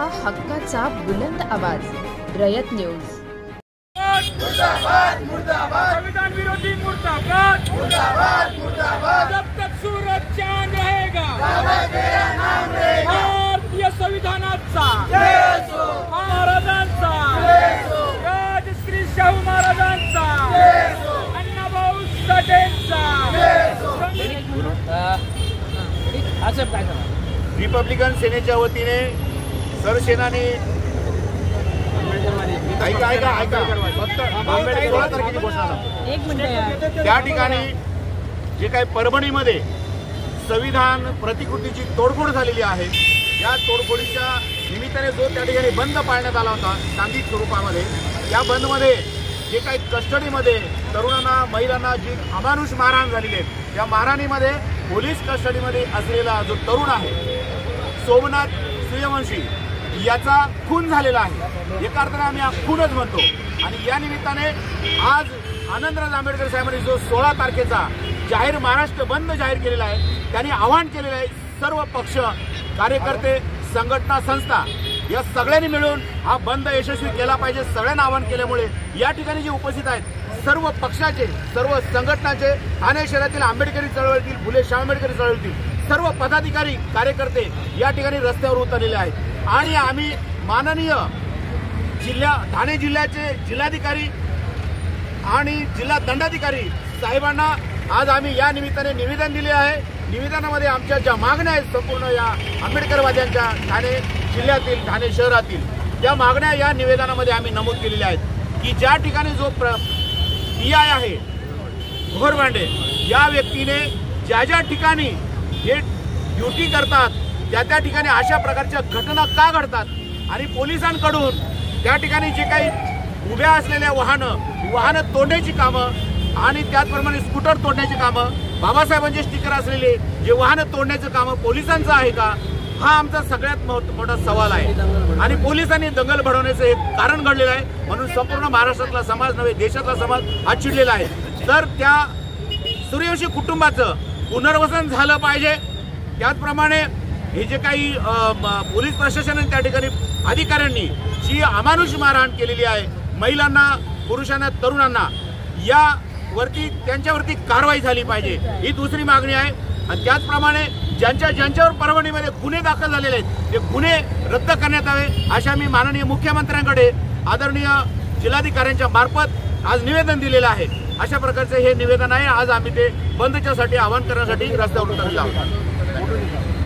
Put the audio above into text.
जनतेचा हक्काचा बुलंद आवाज रयत न्यूज। मुर्दाबाद मुर्दाबाद संविधान विरोधी मुर्दाबाद मुर्दाबाद मुर्दाबाद। जब तक सूरज चांद रहेगा तेरा नाम रहेगा। भारतीय संविधानाचा जय हो, महाराजांचा जय हो, राजश्री शाहू महाराजांचा जय हो, अण्णाभाऊ साठेंचा जय हो। रिपब्लिकन सेनेच्या वतीने सरसेनानी त्या ठिकाणी जे काही परभणीमध्ये संविधान प्रतिकृतीची तोडफोड झालेली आहे, या तोडफोडीच्या निमित्ताने जो त्या ठिकाणी बंद पाळण्यात आला होता सांघिक स्वरूपामध्ये, या बंदमध्ये जे काही कस्टडीमध्ये तरुणांना महिलांना जी अमानुष मारहाण झालेली आहे, त्या मारहाणीमध्ये पोलीस कस्टडीमध्ये असलेला जो तरुण आहे सोमनाथ सूर्यवंशी याचा खून झालेला आहे। एका अर्थाने आम्ही हा खूनच म्हणतो। आणि या निमित्ताने आज आनंदराज आंबेडकर साहेबांनी जो 16 तारखेचा जाहीर महाराष्ट्र बंद जाहीर केलेला आहे, त्यांनी आवाहन केलेलं आहे सर्व पक्ष कार्यकर्ते संघटना संस्था या सगळ्यांनी मिळून हा बंद यशस्वी केला पाहिजे। सगळ्यांना आवाहन केल्यामुळे या ठिकाणी जे उपस्थित आहेत सर्व पक्षाचे सर्व संघटनाचे ठाणे शहरातील आंबेडकरी चळवळीतील फुले शाहू आंबेडकरी चळवळीतील सर्व पदाधिकारी कार्यकर्ते या ठिकाणी रस्त्यावर उतरलेले आहेत। आणि आम्ही माननीय ठाणे जिल्ह्याचे जिल्हाधिकारी आणि जिल्हा दंडाधिकारी साहेबांना आज आम्ही या निमित्ताने निवेदन दिले आहे। निवेदनामध्ये आमच्या ज्या मागण्या आहेत संपूर्ण या आंबेडकरवाद्यांच्या ठाणे जिल्ह्यातील ठाणे शहरातील त्या मागण्या या निवेदनामध्ये आम्ही नमूद केलेल्या आहेत की ज्या ठिकाणी जो PI आहे घोरबांडे या व्यक्तीने ज्या ठिकाणी हे ड्युटी करतात त्या ठिकाणी अशा प्रकारच्या घटना का घडतात आणि पोलिसांकडून त्या ठिकाणी जे काही उभ्या असलेल्या वाहनं तोडण्याची कामं आणि त्याचप्रमाणे स्कूटर तोडण्याची कामं बाबासाहेबांचे स्टिकर असलेले जे वाहनं तोडण्याचं कामं पोलिसांचं आहे का, हा आमचा सगळ्यात मोठा सवाल आहे। आणि पोलिसांनी दंगल भडवण्याचं एक कारण घडलेलं आहे म्हणून संपूर्ण महाराष्ट्रातला समाज नव्हे देशातला समाज हा चिडलेला आहे। तर त्या सूर्यवंशी कुटुंबाचं पुनर्वसन झालं पाहिजे। त्याचप्रमाणे हे जे काही पोलीस प्रशासनाने त्या ठिकाणी अधिकाऱ्यांनी जी अमानुष मारहाण केलेली आहे महिलांना पुरुषांना तरुणांना यावरती त्यांच्यावरती कारवाई झाली पाहिजे ही दुसरी मागणी आहे। आणि त्याचप्रमाणे ज्यांच्यावर परभणीमध्ये गुन्हे दाखल झालेले आहेत ते गुन्हे रद्द करण्यात यावे अशा मी माननीय मुख्यमंत्र्यांकडे आदरणीय जिल्हाधिकाऱ्यांच्या मार्फत आज निवेदन दिलेलं आहे। अशा प्रकारचे हे निवेदन आहे। आज आम्ही ते बंदच्यासाठी आवाहन करण्यासाठी रस्त्यावर उतरलेलो आहोत।